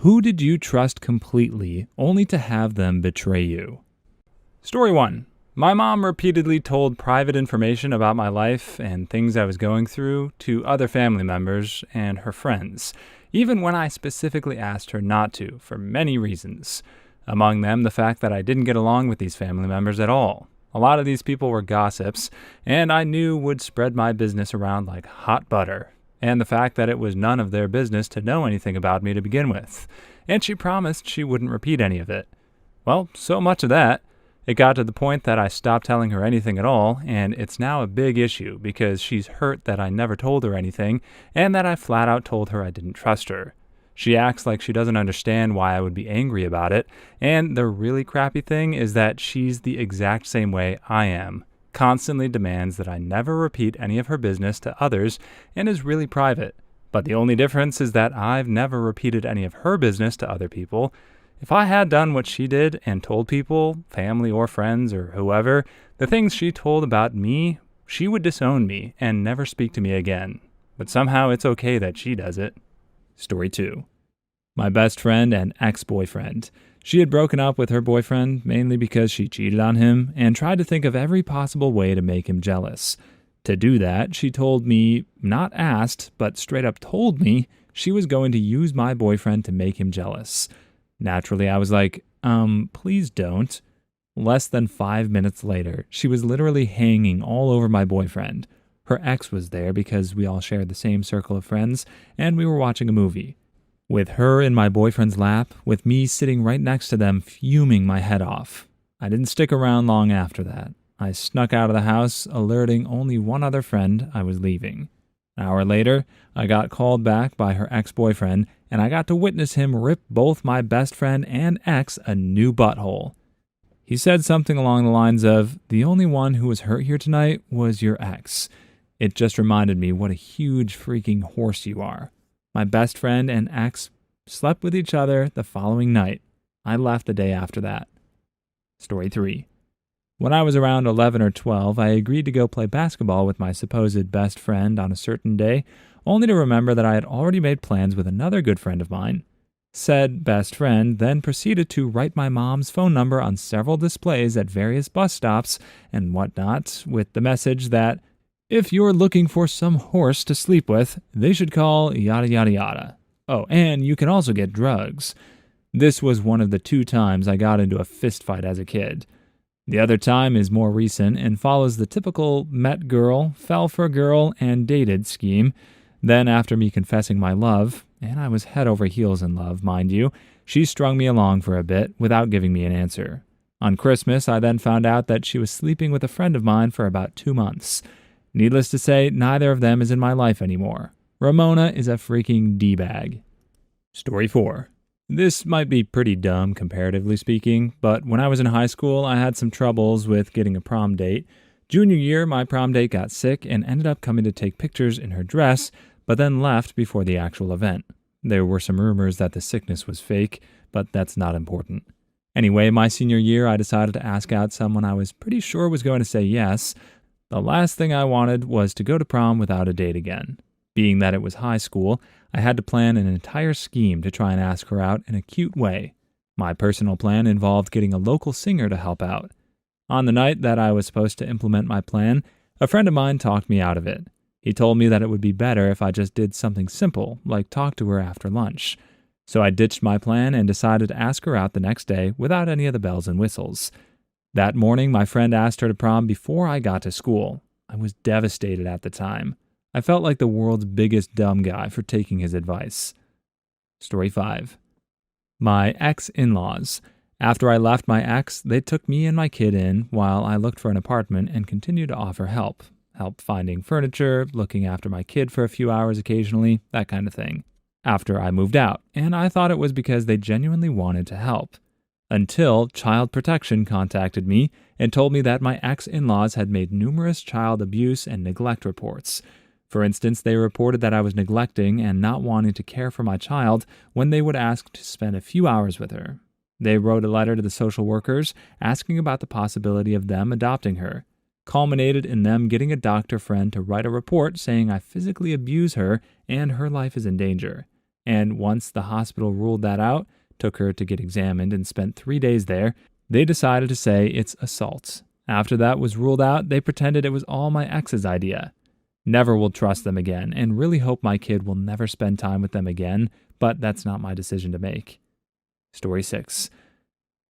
Who did you trust completely only to have them betray you? Story 1. My mom repeatedly told private information about my life and things I was going through to other family members and her friends, even when I specifically asked her not to, for many reasons. Among them, the fact that I didn't get along with these family members at all. A lot of these people were gossips, and I knew would spread my business around like hot butter. And the fact that it was none of their business to know anything about me to begin with. And she promised she wouldn't repeat any of it. Well, so much of that. It got to the point that I stopped telling her anything at all, and it's now a big issue because she's hurt that I never told her anything and that I flat out told her I didn't trust her. She acts like she doesn't understand why I would be angry about it, and the really crappy thing is that she's the exact same way I am. Constantly demands that I never repeat any of her business to others and is really private. But the only difference is that I've never repeated any of her business to other people. If I had done what she did and told people, family or friends or whoever, the things she told about me, she would disown me and never speak to me again. But somehow it's okay that she does it. Story 2. My best friend and ex-boyfriend. She had broken up with her boyfriend mainly because she cheated on him and tried to think of every possible way to make him jealous. To do that, she told me, not asked, but straight up told me, she was going to use my boyfriend to make him jealous. Naturally, I was like, please don't. Less than 5 minutes later, she was literally hanging all over my boyfriend. Her ex was there because we all shared the same circle of friends, and we were watching a movie. With her in my boyfriend's lap, with me sitting right next to them, fuming my head off. I didn't stick around long after that. I snuck out of the house, alerting only one other friend I was leaving. An hour later, I got called back by her ex-boyfriend, and I got to witness him rip both my best friend and ex a new butthole. He said something along the lines of, "The only one who was hurt here tonight was your ex." It just reminded me what a huge freaking horse you are. My best friend and ex slept with each other the following night. I left the day after that. Story 3. When I was around 11 or 12, I agreed to go play basketball with my supposed best friend on a certain day, only to remember that I had already made plans with another good friend of mine. Said best friend then proceeded to write my mom's phone number on several displays at various bus stops and whatnot, with the message that, if you're looking for some horse to sleep with, they should call yada yada yada. Oh, and you can also get drugs. This was one of the 2 times I got into a fist fight as a kid. The other time is more recent and follows the typical met girl, fell for a girl, and dated scheme. Then after me confessing my love, and I was head over heels in love, mind you, she strung me along for a bit without giving me an answer. On Christmas, I then found out that she was sleeping with a friend of mine for about 2 months. Needless to say, neither of them is in my life anymore. Ramona is a freaking D-bag. Story 4. This might be pretty dumb, comparatively speaking, but when I was in high school, I had some troubles with getting a prom date. Junior year, my prom date got sick and ended up coming to take pictures in her dress, but then left before the actual event. There were some rumors that the sickness was fake, but that's not important. Anyway, my senior year, I decided to ask out someone I was pretty sure was going to say yes. The last thing I wanted was to go to prom without a date again. Being that it was high school, I had to plan an entire scheme to try and ask her out in a cute way. My personal plan involved getting a local singer to help out. On the night that I was supposed to implement my plan, a friend of mine talked me out of it. He told me that it would be better if I just did something simple, like talk to her after lunch. So I ditched my plan and decided to ask her out the next day without any of the bells and whistles. That morning, my friend asked her to prom before I got to school. I was devastated at the time. I felt like the world's biggest dumb guy for taking his advice. Story 5. My ex-in-laws. After I left my ex, they took me and my kid in while I looked for an apartment and continued to offer help. Help finding furniture, looking after my kid for a few hours occasionally, that kind of thing. After I moved out, and I thought it was because they genuinely wanted to help. Until Child Protection contacted me and told me that my ex-in-laws had made numerous child abuse and neglect reports. For instance, they reported that I was neglecting and not wanting to care for my child when they would ask to spend a few hours with her. They wrote a letter to the social workers asking about the possibility of them adopting her. Culminated in them getting a doctor friend to write a report saying I physically abuse her and her life is in danger. And once the hospital ruled that out, took her to get examined, and spent 3 days there, they decided to say it's assault. After that was ruled out, they pretended it was all my ex's idea. Never will trust them again, and really hope my kid will never spend time with them again, but that's not my decision to make. Story 6.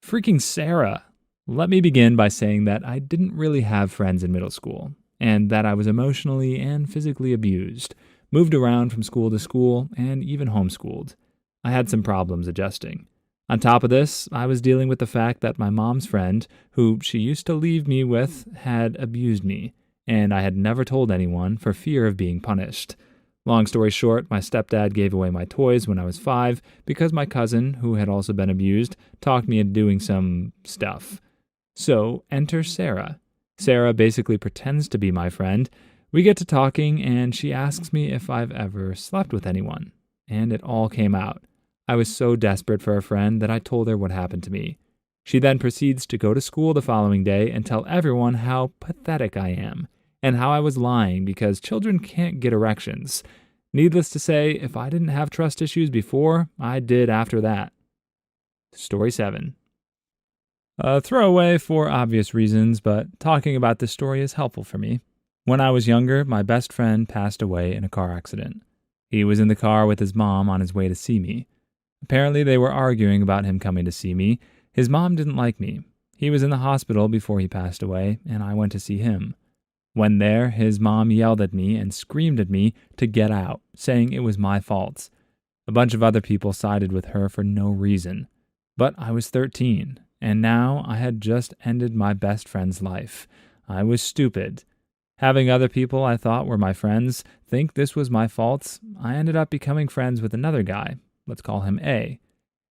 Freaking Sarah. Let me begin by saying that I didn't really have friends in middle school, and that I was emotionally and physically abused, moved around from school to school, and even homeschooled. I had some problems adjusting. On top of this, I was dealing with the fact that my mom's friend, who she used to leave me with, had abused me, and I had never told anyone for fear of being punished. Long story short, my stepdad gave away my toys when I was 5 because my cousin, who had also been abused, talked me into doing some stuff. So, enter Sarah. Sarah basically pretends to be my friend. We get to talking, and she asks me if I've ever slept with anyone. And it all came out. I was so desperate for a friend that I told her what happened to me. She then proceeds to go to school the following day and tell everyone how pathetic I am, and how I was lying because children can't get erections. Needless to say, if I didn't have trust issues before, I did after that. Story 7. A throwaway for obvious reasons, but talking about this story is helpful for me. When I was younger, my best friend passed away in a car accident. He was in the car with his mom on his way to see me. Apparently, they were arguing about him coming to see me. His mom didn't like me. He was in the hospital before he passed away, and I went to see him. When there, his mom yelled at me and screamed at me to get out, saying it was my fault. A bunch of other people sided with her for no reason. But I was 13, and now I had just ended my best friend's life. I was stupid. Having other people I thought were my friends think this was my fault, I ended up becoming friends with another guy. Let's call him A.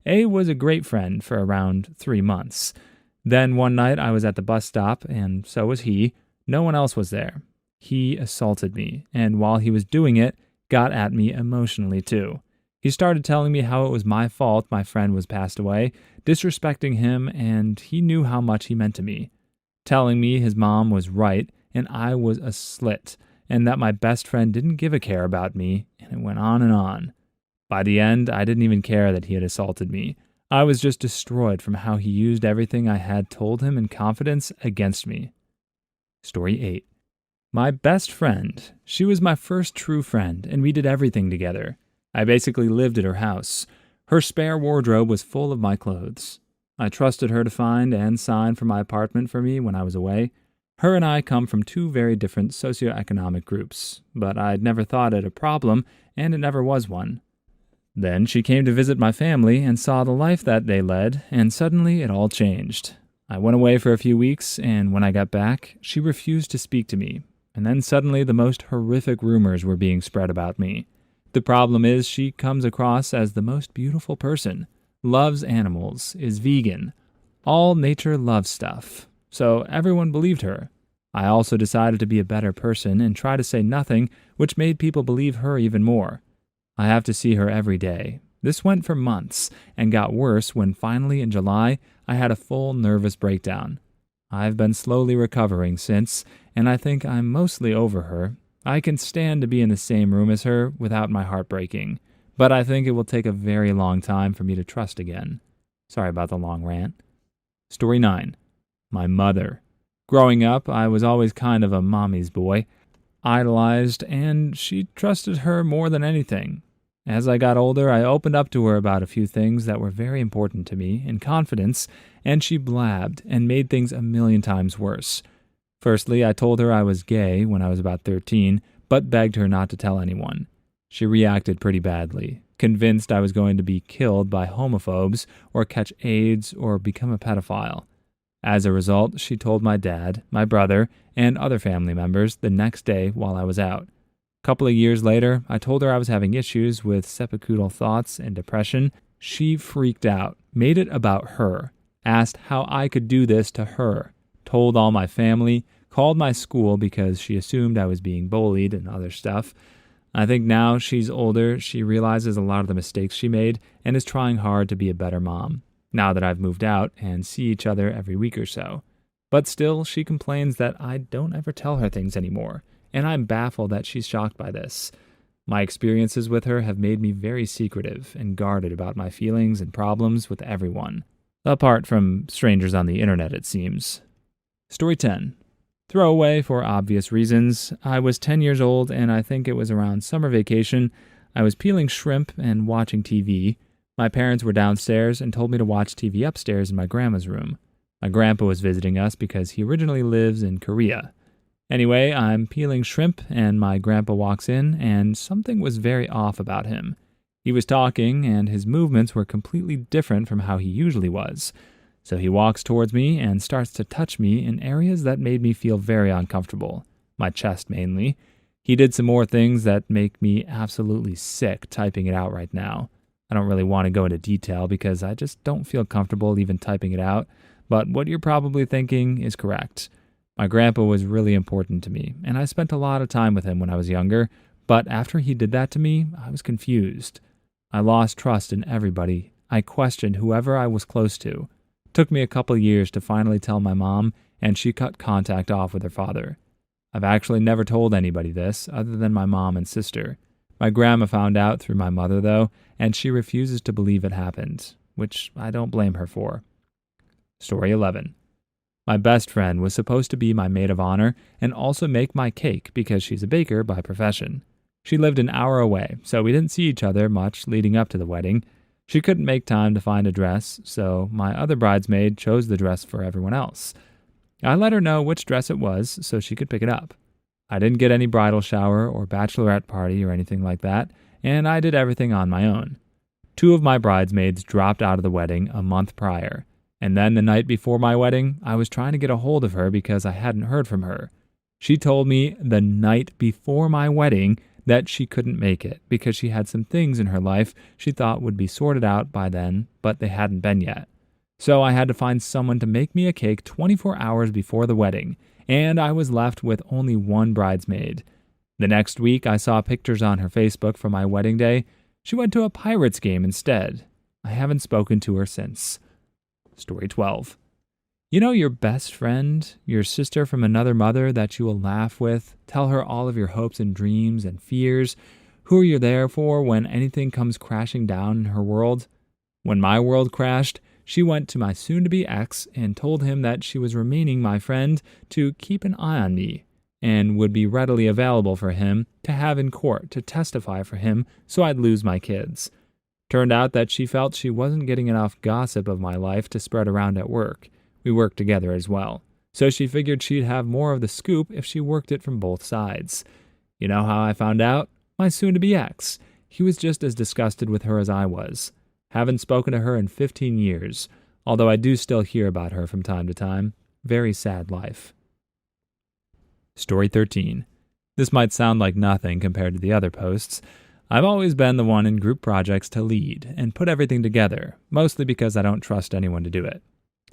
A was a great friend for around 3 months. Then one night I was at the bus stop, and so was he. No one else was there. He assaulted me, and while he was doing it, got at me emotionally too. He started telling me how it was my fault my friend was passed away, disrespecting him, and he knew how much he meant to me. Telling me his mom was right, and I was a slit, and that my best friend didn't give a care about me, and it went on and on. By the end, I didn't even care that he had assaulted me. I was just destroyed from how he used everything I had told him in confidence against me. Story 8. My best friend. She was my first true friend, and we did everything together. I basically lived at her house. Her spare wardrobe was full of my clothes. I trusted her to find and sign for my apartment for me when I was away. Her and I come from 2 very different socioeconomic groups, but I'd never thought it a problem, and it never was one. Then she came to visit my family and saw the life that they led, and suddenly it all changed. I went away for a few weeks, and when I got back, she refused to speak to me, and then suddenly the most horrific rumors were being spread about me. The problem is she comes across as the most beautiful person, loves animals, is vegan, all nature love stuff, so everyone believed her. I also decided to be a better person and try to say nothing, which made people believe her even more. I have to see her every day. This went for months and got worse when finally in July I had a full nervous breakdown. I've been slowly recovering since, and I think I'm mostly over her. I can stand to be in the same room as her without my heart breaking, but I think it will take a very long time for me to trust again. Sorry about the long rant. Story 9. My mother. Growing up, I was always kind of a mommy's boy. Idolized, and she trusted her more than anything. As I got older, I opened up to her about a few things that were very important to me in confidence, and she blabbed and made things a million times worse. Firstly, I told her I was gay when I was about 13, but begged her not to tell anyone. She reacted pretty badly, convinced I was going to be killed by homophobes or catch AIDS or become a pedophile. As a result, she told my dad, my brother, and other family members the next day while I was out. A couple of years later, I told her I was having issues with seppuku thoughts and depression. She freaked out, made it about her, asked how I could do this to her, told all my family, called my school because she assumed I was being bullied and other stuff. I think now she's older, she realizes a lot of the mistakes she made and is trying hard to be a better mom, now that I've moved out and see each other every week or so. But still, she complains that I don't ever tell her things anymore, and I'm baffled that she's shocked by this. My experiences with her have made me very secretive and guarded about my feelings and problems with everyone, apart from strangers on the internet, it seems. Story 10. Throwaway for obvious reasons. I was 10 years old, and I think it was around summer vacation. I was peeling shrimp and watching TV. My parents were downstairs and told me to watch TV upstairs in my grandma's room. My grandpa was visiting us because he originally lives in Korea. Anyway, I'm peeling shrimp, and my grandpa walks in, and something was very off about him. He was talking, and his movements were completely different from how he usually was. So he walks towards me and starts to touch me in areas that made me feel very uncomfortable, my chest mainly. He did some more things that make me absolutely sick typing it out right now. I don't really want to go into detail because I just don't feel comfortable even typing it out, but what you're probably thinking is correct. My grandpa was really important to me, and I spent a lot of time with him when I was younger, but after he did that to me, I was confused. I lost trust in everybody. I questioned whoever I was close to. It took me a couple years to finally tell my mom, and she cut contact off with her father. I've actually never told anybody this, other than my mom and sister. My grandma found out through my mother, though, and she refuses to believe it happened, which I don't blame her for. Story 11. My best friend was supposed to be my maid of honor and also make my cake because she's a baker by profession. She lived an hour away, so we didn't see each other much leading up to the wedding. She couldn't make time to find a dress, so my other bridesmaid chose the dress for everyone else. I let her know which dress it was so she could pick it up. I didn't get any bridal shower or bachelorette party or anything like that, and I did everything on my own. 2 of my bridesmaids dropped out of the wedding a month prior, and then the night before my wedding, I was trying to get a hold of her because I hadn't heard from her. She told me the night before my wedding that she couldn't make it because she had some things in her life she thought would be sorted out by then, but they hadn't been yet. So I had to find someone to make me a cake 24 hours before the wedding, and I was left with only 1 bridesmaid. The next week, I saw pictures on her Facebook from my wedding day. She went to a Pirates game instead. I haven't spoken to her since. Story 12. You know your best friend, your sister from another mother that you will laugh with, tell her all of your hopes and dreams and fears, who you're there for when anything comes crashing down in her world? When my world crashed, she went to my soon-to-be ex and told him that she was remaining my friend to keep an eye on me and would be readily available for him to have in court to testify for him so I'd lose my kids. Turned out that she felt she wasn't getting enough gossip of my life to spread around at work. We worked together as well, so she figured she'd have more of the scoop if she worked it from both sides. You know how I found out? My soon-to-be ex. He was just as disgusted with her as I was. Haven't spoken to her in 15 years, although I do still hear about her from time to time. Very sad life. Story 13. This might sound like nothing compared to the other posts. I've always been the one in group projects to lead and put everything together, mostly because I don't trust anyone to do it.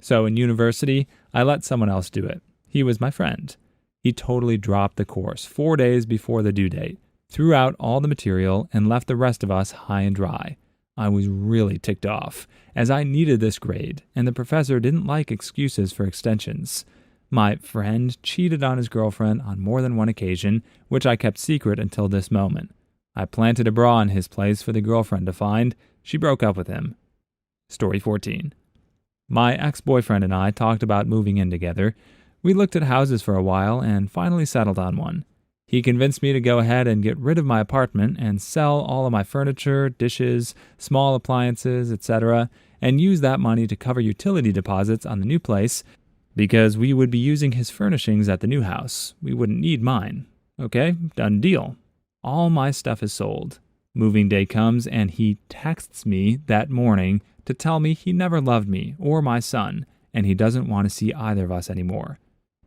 So in university, I let someone else do it. He was my friend. He totally dropped the course 4 days before the due date, threw out all the material, and left the rest of us high and dry. I was really ticked off, as I needed this grade, and the professor didn't like excuses for extensions. My friend cheated on his girlfriend on more than one occasion, which I kept secret until this moment. I planted a bra in his place for the girlfriend to find. She broke up with him. Story 14. My ex-boyfriend and I talked about moving in together. We looked at houses for a while and finally settled on one. He convinced me to go ahead and get rid of my apartment and sell all of my furniture, dishes, small appliances, etc., and use that money to cover utility deposits on the new place because we would be using his furnishings at the new house. We wouldn't need mine. Okay, done deal. All my stuff is sold. Moving day comes and he texts me that morning to tell me he never loved me or my son, and he doesn't want to see either of us anymore.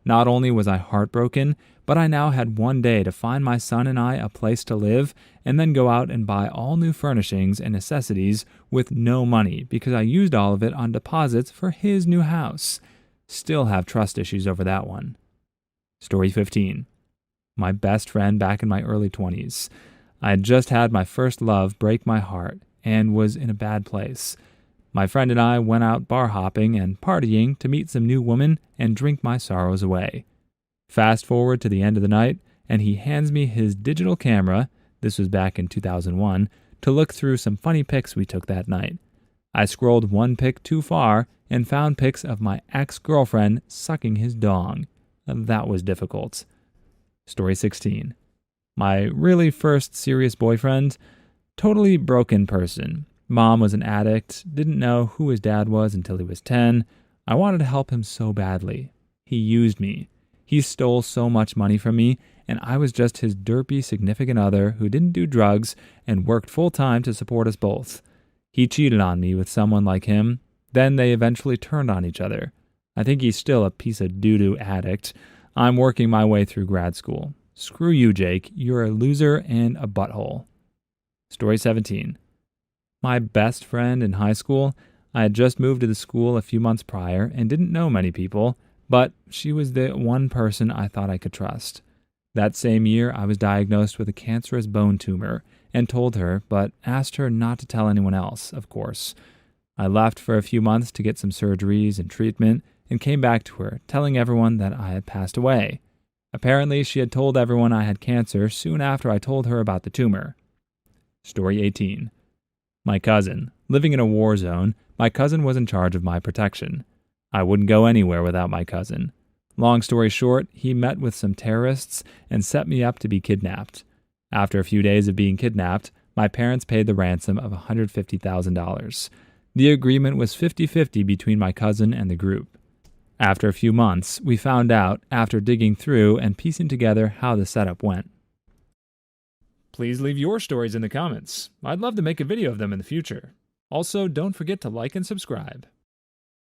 Not only was I heartbroken, but I now had 1 day to find my son and I a place to live and then go out and buy all new furnishings and necessities with no money because I used all of it on deposits for his new house. Still have trust issues over that one. Story 15. My best friend back in my early 20s. I had just had my first love break my heart and was in a bad place. My friend and I went out bar hopping and partying to meet some new women and drink my sorrows away. Fast forward to the end of the night, and he hands me his digital camera, this was back in 2001, to look through some funny pics we took that night. I scrolled one pic too far and found pics of my ex-girlfriend sucking his dong. That was difficult. Story 16. My really first serious boyfriend, totally broken person. Mom was an addict, didn't know who his dad was until he was 10. I wanted to help him so badly. He used me. He stole so much money from me, and I was just his derpy significant other who didn't do drugs and worked full-time to support us both. He cheated on me with someone like him. Then they eventually turned on each other. I think he's still a piece of doo-doo addict. I'm working my way through grad school. Screw you, Jake. You're a loser and a butthole. Story 17. My best friend in high school, I had just moved to the school a few months prior and didn't know many people, but she was the one person I thought I could trust. That same year, I was diagnosed with a cancerous bone tumor and told her, but asked her not to tell anyone else, of course. I left for a few months to get some surgeries and treatment and came back to her, telling everyone that I had passed away. Apparently, she had told everyone I had cancer soon after I told her about the tumor. Story 18. My cousin. Living in a war zone, my cousin was in charge of my protection. I wouldn't go anywhere without my cousin. Long story short, he met with some terrorists and set me up to be kidnapped. After a few days of being kidnapped, my parents paid the ransom of $150,000. The agreement was 50-50 between my cousin and the group. After a few months, we found out, after digging through and piecing together how the setup went. Please leave your stories in the comments. I'd love to make a video of them in the future. Also, don't forget to like and subscribe.